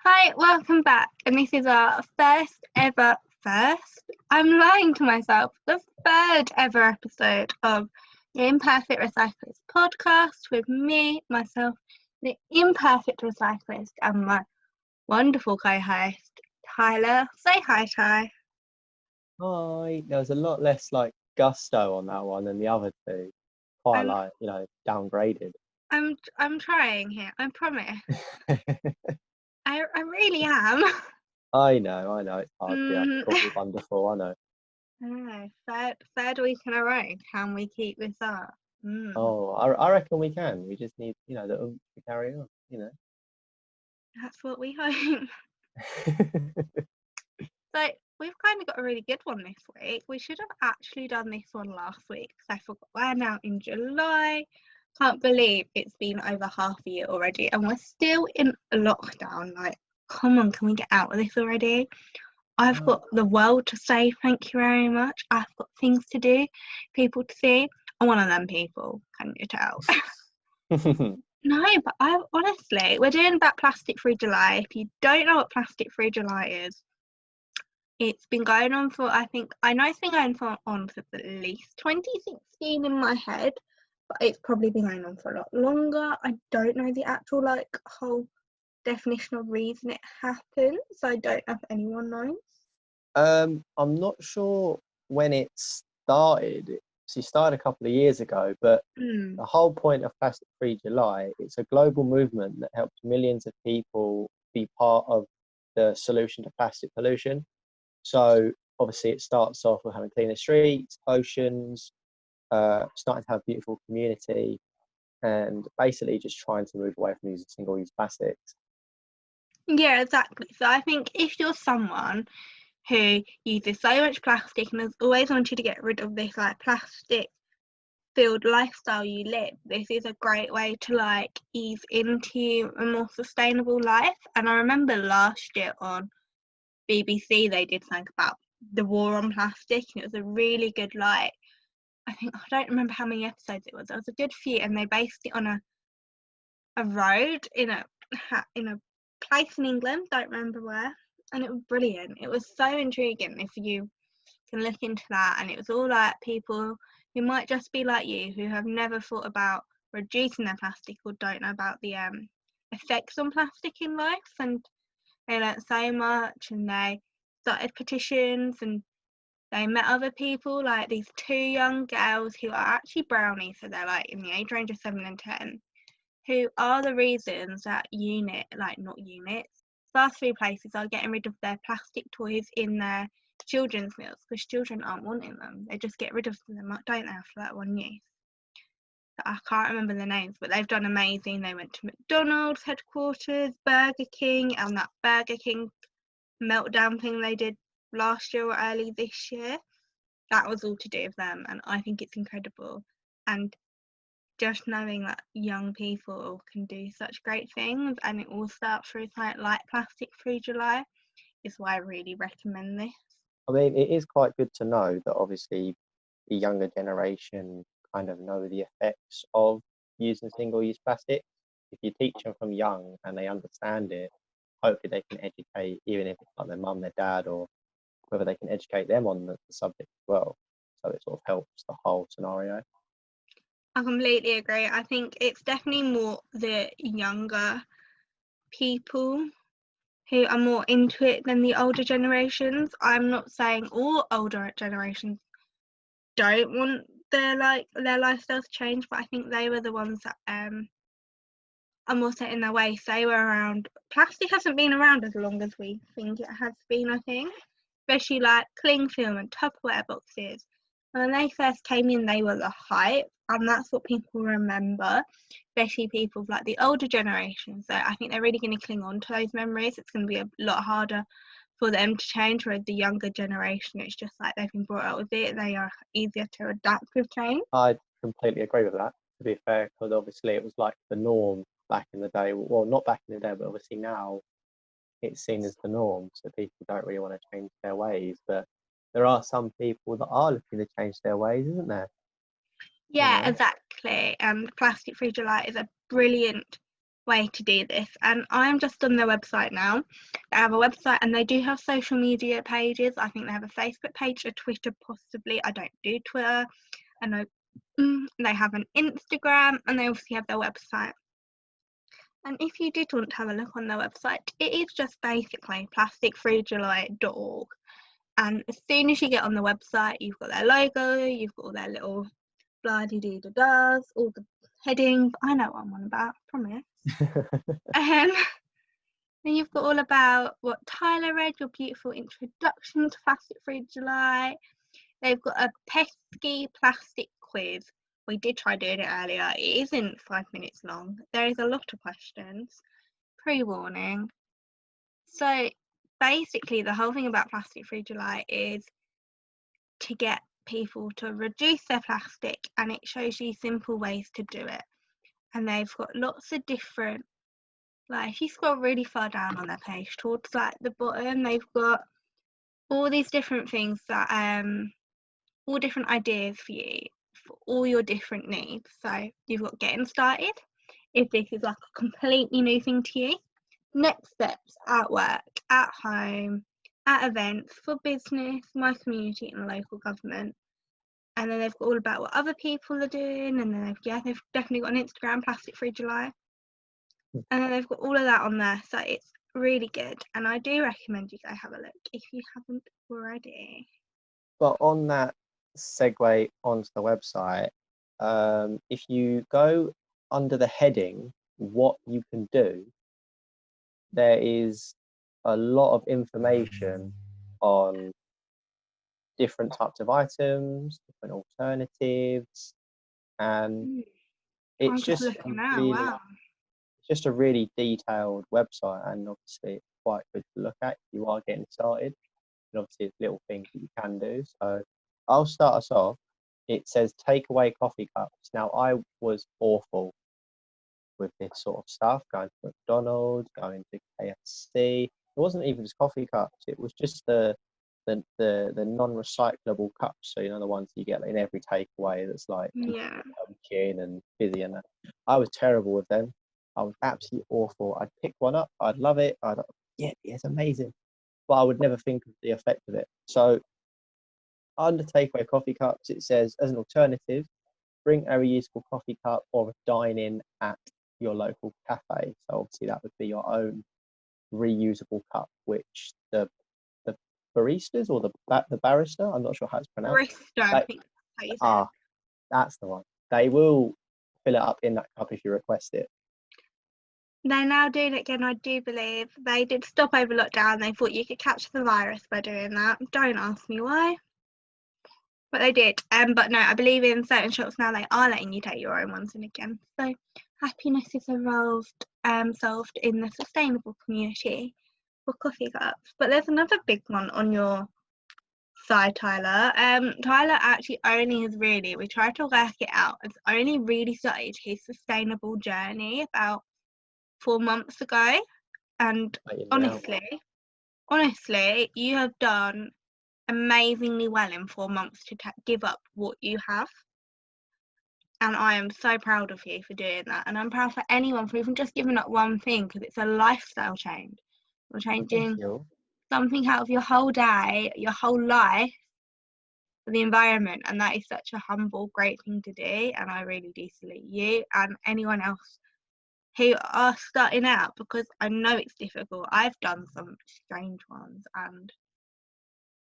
Hi, welcome back. And this is our I'm lying to myself, the third ever episode of the Imperfect Recyclist Podcast with me, myself, the Imperfect Recyclist, and my wonderful co-host, Tyler. Say hi, Ty. Hi. There was a lot less gusto on that one than the other two. Quite downgraded. I'm trying here, I promise. I really am. I know. It's hard to be wonderful, I know. I know. Third week in a row. Can we keep this up? Oh, I reckon we can. We just need, the oomph to carry on, That's what we hope. So we've kind of got a really good one this week. We should have actually done this one last week because I forgot we're now in July. Can't believe it's been over half a year already and we're still in lockdown. Like, come on, can we get out of this already? I've got the world to say thank you very much. I've got things to do, people to see. I'm one of them people, can you tell? No, but honestly, we're doing that Plastic-Free July. If you don't know what Plastic-Free July is, it's been going on for, I know it's been going on for at least 2016 in my head, but it's probably been going on for a lot longer. I don't know the actual whole definition of reason it happened, so I don't know if anyone knows. I'm not sure when it started. It started a couple of years ago, but the whole point of Plastic-Free July, it's a global movement that helps millions of people be part of the solution to plastic pollution. So obviously it starts off with having cleaner streets, oceans, starting to have a beautiful community, and basically just trying to move away from using single-use plastics. Yeah, exactly. So I think if you're someone who uses so much plastic and has always wanted to get rid of this plastic filled lifestyle you live, this is a great way to ease into a more sustainable life. And I remember last year on BBC they did something about the war on plastic, and it was a really good I don't remember how many episodes it was. It was a good few, and they based it on a road in a place in England, don't remember where, and it was brilliant. It was so intriguing if you can look into that, and it was all people who might just be like you, who have never thought about reducing their plastic or don't know about the effects on plastic in life, and they learnt so much, and they started petitions, and they met other people, like these two young girls who are actually brownies, so they're in the age range of 7 and 10, who are the reasons that fast food places are getting rid of their plastic toys in their children's meals because children aren't wanting them. They just get rid of them, don't they, after that one use. I can't remember the names, but they've done amazing. They went to McDonald's headquarters, Burger King, and that Burger King meltdown thing they did last year or early this year. That was all to do with them, and I think it's incredible. And just knowing that young people can do such great things, and it all starts through something like Plastic-Free July, is why I really recommend this. I mean, it is quite good to know that obviously the younger generation kind of know the effects of using single-use plastic. If you teach them from young and they understand it, hopefully they can educate, even if it's like their mum, their dad, or whether they can educate them on the subject as well. So it sort of helps the whole scenario. I completely agree. I think it's definitely more the younger people who are more into it than the older generations. I'm not saying all older generations don't want their lifestyle to change, but I think they were the ones that are more set in their ways. They were around. Plastic hasn't been around as long as we think it has been, I think. Especially cling film and Tupperware boxes. And when they first came in, they were the hype, and that's what people remember, especially people of the older generation. So I think they're really going to cling on to those memories. It's going to be a lot harder for them to change, whereas the younger generation, it's just they've been brought up with it. They are easier to adapt with change. I completely agree with that, to be fair, because obviously it was the norm back in the day. Well, not back in the day, but obviously now it's seen as the norm, so people don't really want to change their ways. But there are some people that are looking to change their ways, isn't there? Yeah, exactly. And Plastic-Free July is a brilliant way to do this, and I'm just on their website now. They have a website and they do have social media pages. I think they have a Facebook page, a Twitter possibly. I don't do Twitter. I know they have an Instagram, and they obviously have their website. And if you did want to have a look on their website, it is just basically plasticfreejuly.org. And as soon as you get on the website, you've got their logo, you've got all their little blah-de-dee-da-das, all the headings. I know what I'm on about, promise. And you've got all about what Tyler read, your beautiful introduction to Plastic Free July. They've got a pesky plastic quiz. We did try doing it earlier. It isn't 5 minutes long. There is a lot of questions. Pre-warning. So basically the whole thing about Plastic Free July is to get people to reduce their plastic, and it shows you simple ways to do it. And they've got lots of different, like if you scroll really far down on their page towards like the bottom, they've got all these different things that all different ideas for you for all your different needs. So you've got getting started, if this is like a completely new thing to you. Next steps at work, at home, at events, for business, my community and local government. And then they've got all about what other people are doing, and then they've definitely got an Instagram, Plastic Free July. And then they've got all of that on there, so it's really good. And I do recommend you go have a look if you haven't already. But on that segue onto the website, if you go under the heading, what you can do, there is a lot of information on different types of items, different alternatives, and I'm it's just just looking now. really, Wow. it's just a really detailed website, and obviously it's quite good to look at if you are getting started. And obviously it's little things that you can do. So I'll start us off. It says take away coffee cups. Now I was awful with this sort of stuff, going to McDonald's, going to KFC. It wasn't even just coffee cups, it was just the non-recyclable cups. So you know, the ones you get in every takeaway that's like pumpkin and fizzy and that. I was terrible with them. I was absolutely awful. I'd pick one up, I'd love it, it's amazing, but I would never think of the effect of it. So under takeaway coffee cups, it says as an alternative, bring a reusable coffee cup or dine in at your local cafe. So obviously that would be your own reusable cup, which the baristas or the barrister, I'm not sure how it's pronounced. Barista, I think that's how you say it. That's the one. They will fill it up in that cup if you request it. They're now doing it again, I do believe. They did stop over lockdown. They thought you could catch the virus by doing that. Don't ask me why. But they did. But no, I believe in certain shops now they are letting you take your own ones in again. So happiness is solved in the sustainable community for coffee cups. But there's another big one on your side, Tyler. Tyler actually only has really, we tried to work it out, has only really started his sustainable journey about 4 months ago. And honestly, you have done amazingly well in 4 months to give up what you have. And I am so proud of you for doing that. And I'm proud for anyone for even just giving up one thing, because it's a lifestyle change. You're changing something out of your whole day, your whole life, for the environment. And that is such a humble, great thing to do. And I really do salute you and anyone else who are starting out, because I know it's difficult. I've done some strange ones, and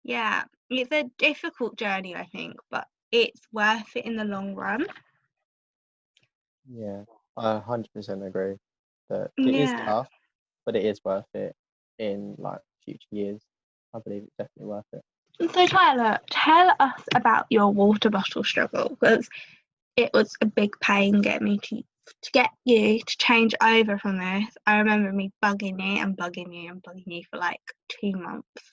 yeah, it's a difficult journey, I think, but it's worth it in the long run. Yeah, I 100% agree that it is tough, but it is worth it in like future years. I believe it's definitely worth it. So Tyler, tell us about your water bottle struggle, because it was a big pain getting me to get you to change over from this. I remember me bugging you for like 2 months.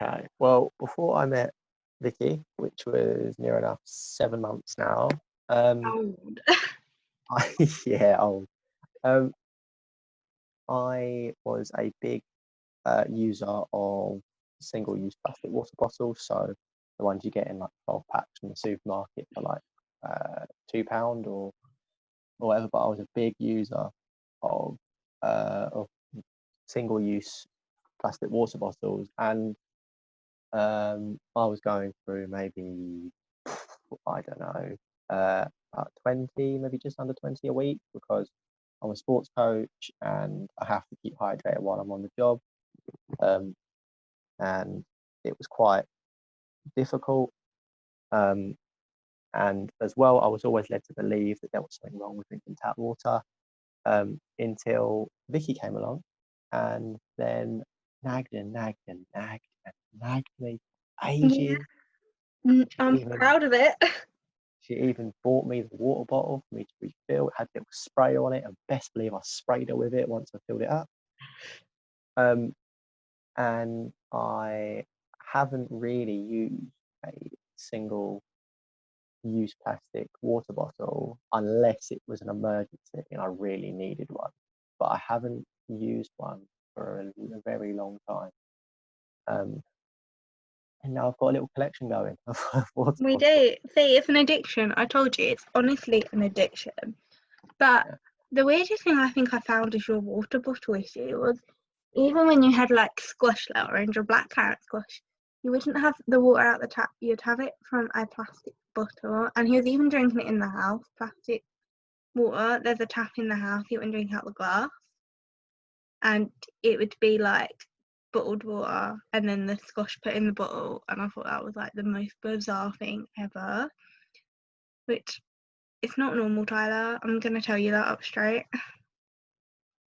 Okay, well, before I met Vicky, which was near enough 7 months now, Old. old. I was a big user of single-use plastic water bottles, so the ones you get in like 12 packs from the supermarket for like £2 or whatever. But I was a big user, of single-use plastic water bottles, and I was going through maybe, I don't know, about 20, maybe just under 20 a week, because I'm a sports coach and I have to keep hydrated while I'm on the job. And it was quite difficult. And as well, I was always led to believe that there was something wrong with drinking tap water, until Vicky came along and then nagged and nagged and nagged and nagged me for ages. I'm proud of it. She even bought me the water bottle for me to refill. It had a little sprayer on it, and best believe I sprayed her with it once I filled it up. And I haven't really used a single use plastic water bottle unless it was an emergency and I really needed one. But I haven't used one for a very long time. And now I've got a little collection going of water We bottles. do. See, it's an addiction. I told you, it's honestly an addiction. But the weirdest thing I think I found is your water bottle issue was, even when you had like squash like orange or black carrot squash, you wouldn't have the water out the tap. You'd have it from a plastic bottle. And he was even drinking it in the house, plastic water. There's a tap in the house. He wouldn't drink out the glass. And it would be like bottled water and then the squash put in the bottle. And I thought that was like the most bizarre thing ever. Which, it's not normal, Tyler. I'm going to tell you that up straight.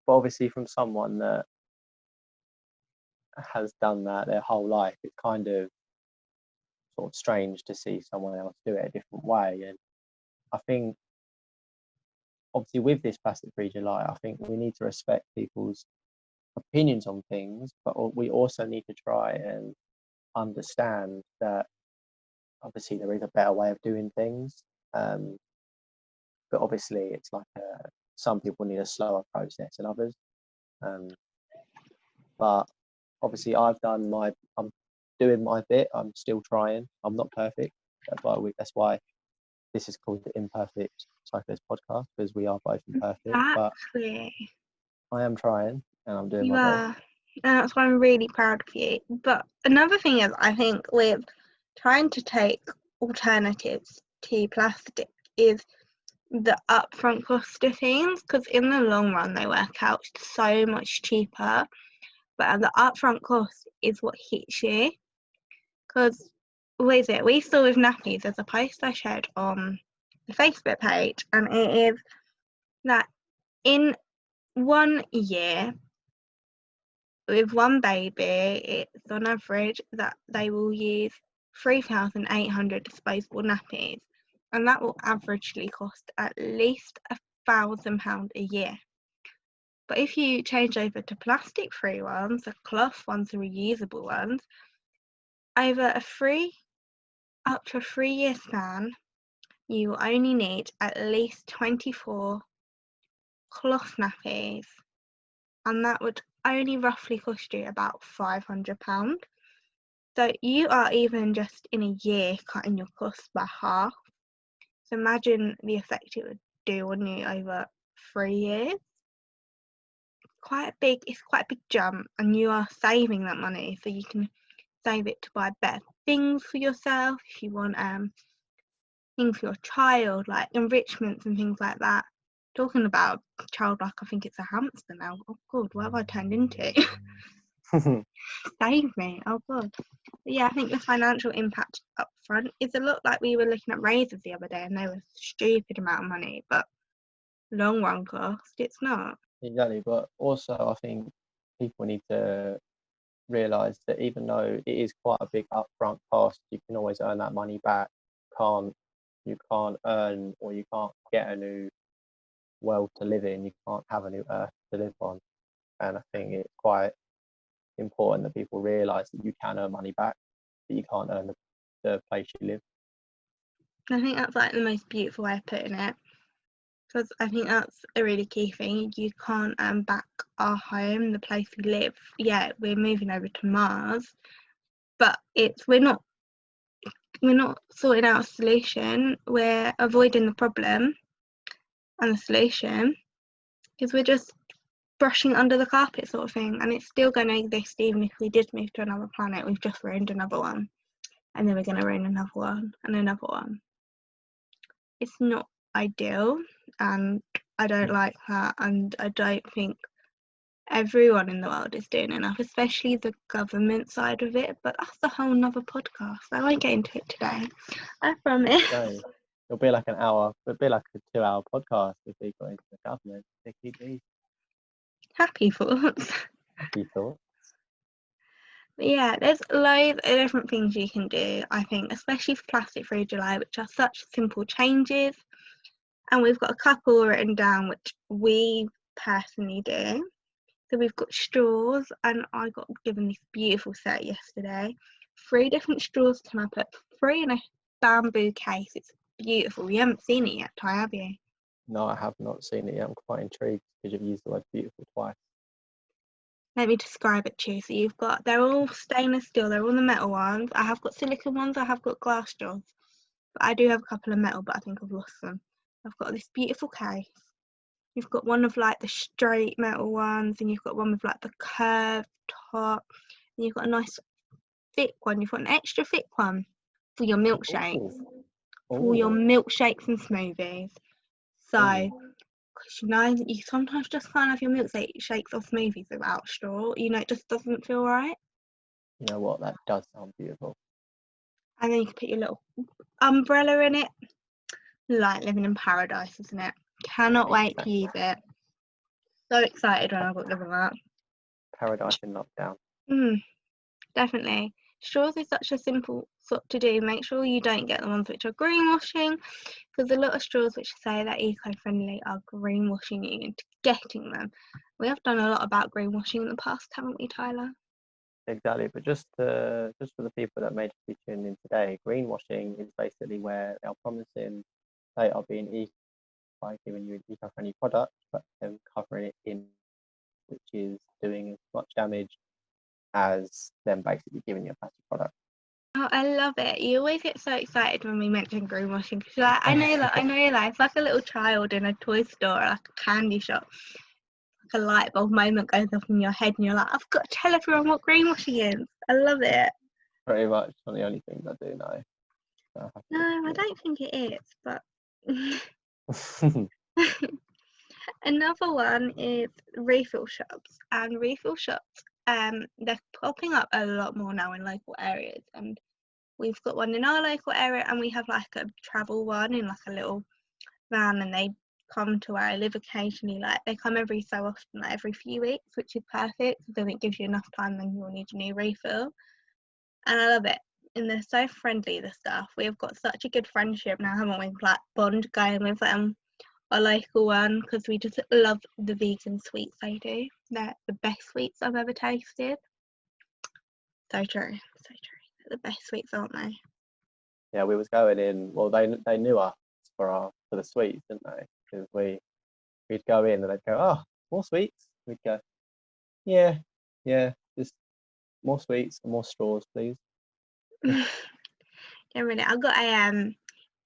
But obviously from someone that has done that their whole life, it's kind of sort of strange to see someone else do it a different way. And I think obviously with this Plastic Free July, I think we need to respect people's opinions on things, but we also need to try and understand that obviously there is a better way of doing things. But obviously it's like some people need a slower process than others. But obviously I'm doing my bit. I'm still trying. I'm not perfect. That's why this is called the Imperfect Cyclist Podcast, because we are both imperfect. Exactly. But I am trying and I'm doing you my are. best. And that's why I'm really proud of you. But another thing is, I think with trying to take alternatives to plastic is the upfront cost of things, because in the long run they work out so much cheaper, but the upfront cost is what hits you. Because what is it? We saw with nappies, there's a post I shared on the Facebook page, and it is that in 1 year with one baby, it's on average that they will use 3,800 disposable nappies, and that will averagely cost at least £1,000 a year. But if you change over to plastic-free ones, the cloth ones, the reusable ones, over up to a 3-year span, you will only need at least 24 cloth nappies, and that would only roughly cost you about £500. So you are even just in a year cutting your costs by half. So imagine the effect it would do on you over 3 years. It's quite a big jump, and you are saving that money, so you can save it to buy better things for yourself if you want things for your child, like enrichments and things like that. Talking about child, like I think it's a hamster now. Oh god, what have I turned into? Save me, oh god. But yeah, I think the financial impact up front is a lot like we were looking at razors the other day, and they were a stupid amount of money, but long run cost, it's not. Exactly, but also I think people need to realise that even though it is quite a big upfront cost, you can always earn that money back. You can't earn, or you can't get a new world to live in. You can't have a new earth to live on. And I think it's quite important that people realise that you can earn money back, but you can't earn the place you live. I think that's like the most beautiful way of putting it, because I think that's a really key thing. You can't earn back our home, the place we live. Yeah, we're moving over to Mars, but we're not sorting out a solution. We're avoiding the problem, and the solution because we're just brushing under the carpet sort of thing, and it's still going to exist even if we did move to another planet. We've just ruined another one, and then we're going to ruin another one and another one. It's not ideal, and I don't like that, and I don't think everyone in the world is doing enough, especially the government side of it, but that's a whole nother podcast. I won't get into it today, I promise. So, it'll be like an hour, it'll be like a 2-hour podcast if we got into the government. Happy thoughts. Happy thoughts. But yeah, there's loads of different things you can do, I think, especially for plastic-free July, which are such simple changes, and we've got a couple written down which we personally do. So we've got straws, and I got given this beautiful set yesterday. 3 different straws can I put 3 in a bamboo case. It's beautiful. You haven't seen it yet, Ty, have you? No, I have not seen it yet. I'm quite intrigued because you've used the word beautiful twice. Let me describe it to you. So you've got, they're all stainless steel. They're all the metal ones. I have got silicone ones. I have got glass straws. But I do have a couple of metal, but I think I've lost them. I've got this beautiful case. You've got one of like the straight metal ones, and you've got one with like the curved top, and you've got a nice thick one. You've got an extra thick one for your milkshakes, for your milkshakes and smoothies. So, because you know, you sometimes just can't have your milkshakes or smoothies without straw. You know, it just doesn't feel right. You know what? That does sound beautiful. And then you can put your little umbrella in it. Like living in paradise, isn't it? Cannot wait to use it. So excited when I got given that. Paradise in lockdown. Definitely. Straws is such a simple sort to do. Make sure you don't get the ones which are greenwashing, because a lot of straws which say they're eco-friendly are greenwashing you into getting them. We have done a lot about greenwashing in the past, haven't we, Tyler? Exactly, but just for the people that may be tuned in today, greenwashing is basically where they are promising they are being eco by giving you an eco-friendly product, but then covering it in, which is doing as much damage as them basically giving you a plastic product. Oh, I love it. You always get so excited when we mention greenwashing, because you're like, I know that. It's like a little child in a toy store, like a candy shop. Like a light bulb moment goes off in your head, and you're like, I've got to tell everyone what greenwashing is. I love it. Pretty much one of the only things I do know. No, I don't think it is, but another one is refill shops, and refill shops, they're popping up a lot more now in local areas, and we've got one in our local area, and we have like a travel one in like a little van, and they come to where I live occasionally. Like they come every so often, like every few weeks, which is perfect because then it gives you enough time, then you'll need a new refill. And I love it. And they're so friendly, the staff. We have got such a good friendship now, haven't we? Like bond going with them, our local one, because we just love the vegan sweets they do. They're the best sweets I've ever tasted. So true, so true. They're the best sweets, aren't they? Yeah, we was going in. Well, they knew us for the sweets, didn't they? Because we'd go in and they'd go, "Oh, more sweets." We'd go, "Yeah, just more sweets and more straws, please." Generally, I got a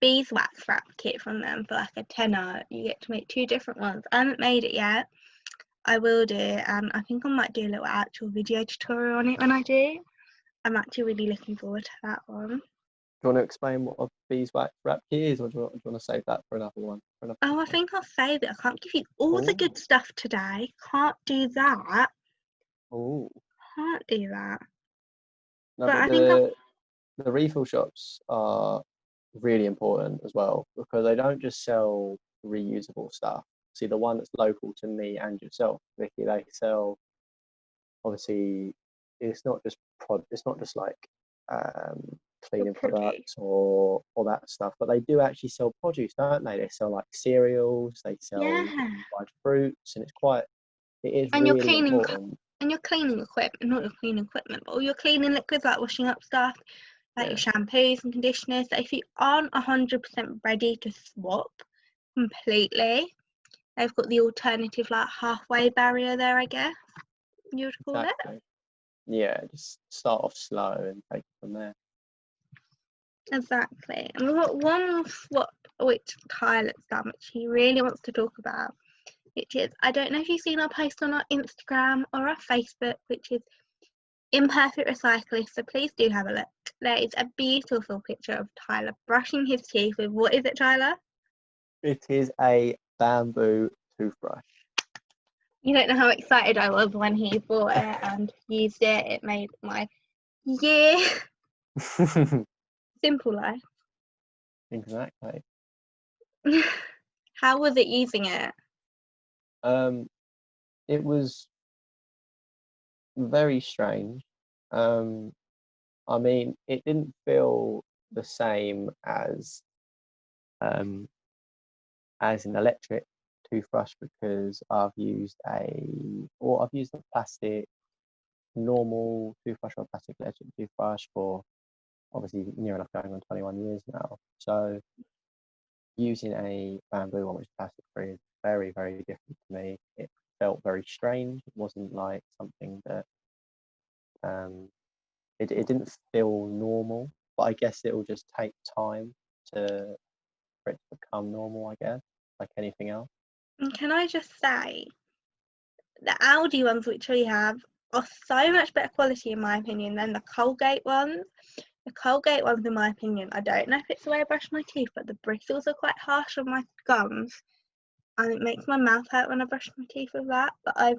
beeswax wrap kit from them for like a tenner. You get to make 2 different ones. I haven't made it yet. I will do, and I think I might do a little actual video tutorial on it when I do. I'm actually really looking forward to that one. Do you want to explain what a beeswax wrap kit is, or do you want to save that for another one? Oh, I think I'll save it. I can't give you all the good stuff today. Can't do that. Oh. Can't do that. No, but I think the refill shops are really important as well, because they don't just sell reusable stuff. See, the one that's local to me and yourself, Vicky, they sell, obviously, it's not just like cleaning products or that stuff, but they do actually sell produce, don't they? They sell like cereals, they sell dried fruits, and it is and really you're cleaning important. And your cleaning equipment, not your cleaning equipment, but all your cleaning liquids, like washing up stuff, like your shampoos and conditioners. So if you aren't 100% ready to swap completely, they've got the alternative, like halfway barrier there, I guess you would call it. Yeah, just start off slow and take it from there. Exactly. And we've got one swap which Tyler's done, which he really wants to talk about, which is, I don't know if you've seen our post on our Instagram or our Facebook, which is Imperfect Recyclist, so please do have a look. There is a beautiful picture of Tyler brushing his teeth with, what is it, Tyler? It is a bamboo toothbrush. You don't know how excited I was when he bought it and used it. It made my year. Simple life. Exactly. How was it using it? It was very strange. I mean, it didn't feel the same as an electric toothbrush because I've used a plastic normal toothbrush or plastic electric toothbrush for obviously near enough going on 21 years now. So using a bamboo one, which is plastic free, is very, very different to me. It felt very strange. It wasn't like something that it didn't feel normal, but I guess it will just take time for it to become normal, I guess, like anything else. And can I just say, the Aldi ones which we have are so much better quality in my opinion than the Colgate ones. The Colgate ones, in my opinion, I don't know if it's the way I brush my teeth, but the bristles are quite harsh on my gums and it makes my mouth hurt when I brush my teeth with that. But I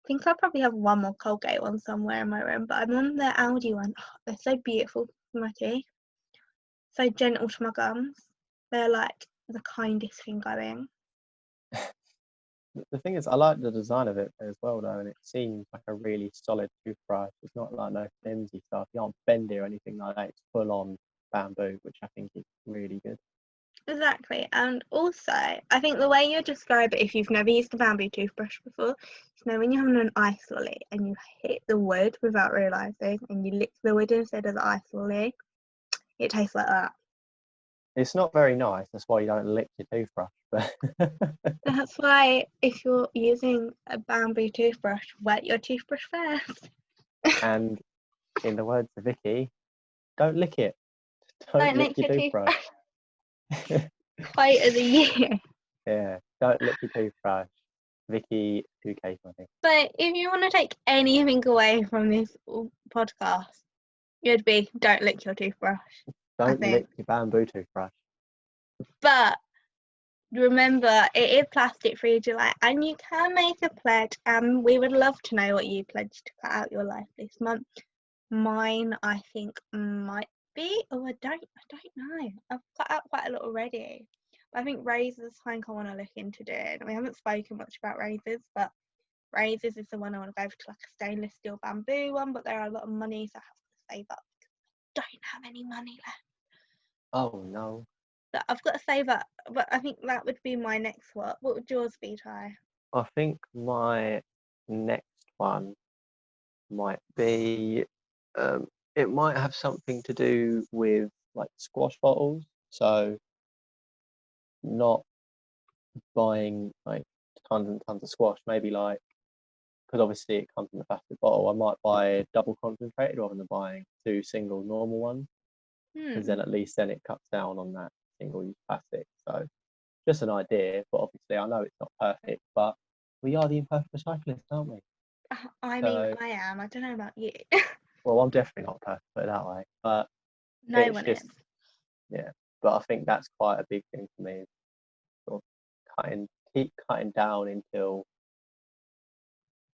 think I probably have one more Colgate one somewhere in my room, but I'm on the Aldi one. Oh, they're so beautiful for my teeth, so gentle to my gums. They're like the kindest thing going. The thing is, I like the design of it as well, though, and it seems like a really solid toothbrush. It's not like no flimsy stuff. You aren't bendy or anything like that. It's full on bamboo, which I think is really good. Exactly, and also I think the way you describe it, if you've never used a bamboo toothbrush before, you know when you're having an ice lolly and you hit the wood without realising and you lick the wood instead of the ice lolly, it tastes like that. It's not very nice. That's why you don't lick your toothbrush. But That's why if you're using a bamboo toothbrush, wet your toothbrush first. and in the words of Vicky, don't lick it. Don't Don't lick lick your your toothbrush. Quote of the year. Yeah, don't lick your toothbrush. Vicky 2K, I think. But if you want to take anything away from this podcast, it'd be don't lick your toothbrush. Don't lick your bamboo toothbrush. But remember, it is plastic free July, and you can make a pledge. We would love to know what you pledged to cut out your life this month. Mine, I think, might be. Oh, I don't know. I've cut out quite a lot already. But I think razors, I think I want to look into doing. We haven't spoken much about razors, but razors is the one I want to go for, to like a stainless steel bamboo one. But there are a lot of money, so I have to save up. I don't have any money left. Oh no. But I've got to save up. But I think that would be my next one. What would yours be, Ty? I think my next one might be it might have something to do with like squash bottles. So not buying like tons and tons of squash, maybe like because obviously it comes in a plastic bottle, I might buy a double concentrated rather than buying two single normal ones. Because then at least then it cuts down on that single use plastic. So just an idea, but obviously I know it's not perfect, but we are the imperfect recyclists, aren't we? I mean, I am. I don't know about you. Well, I'm definitely not perfect, put it that way. But No it's one just, is. yeah. But I think that's quite a big thing for me. Sort of keep cutting down until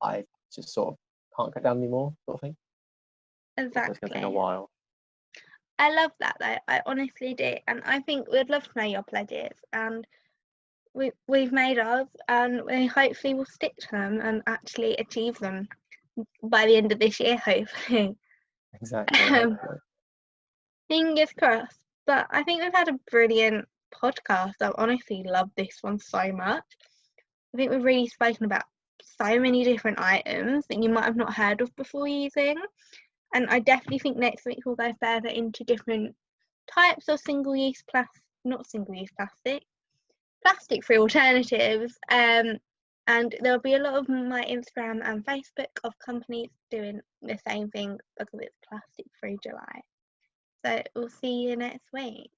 I just sort of can't cut down anymore, sort of thing. Exactly. It's going to take a while. I love that though. I honestly do, and I think we'd love to know your pledges, and we've made ours, and we hopefully will stick to them and actually achieve them by the end of this year, hopefully. Exactly. Fingers crossed. But I think we've had a brilliant podcast. I honestly love this one so much. I think we've really spoken about so many different items that you might have not heard of before using. And I definitely think next week we'll go further into different types of plastic-free alternatives. And there'll be a lot of my Instagram and Facebook of companies doing the same thing because it's plastic-free July. So we'll see you next week.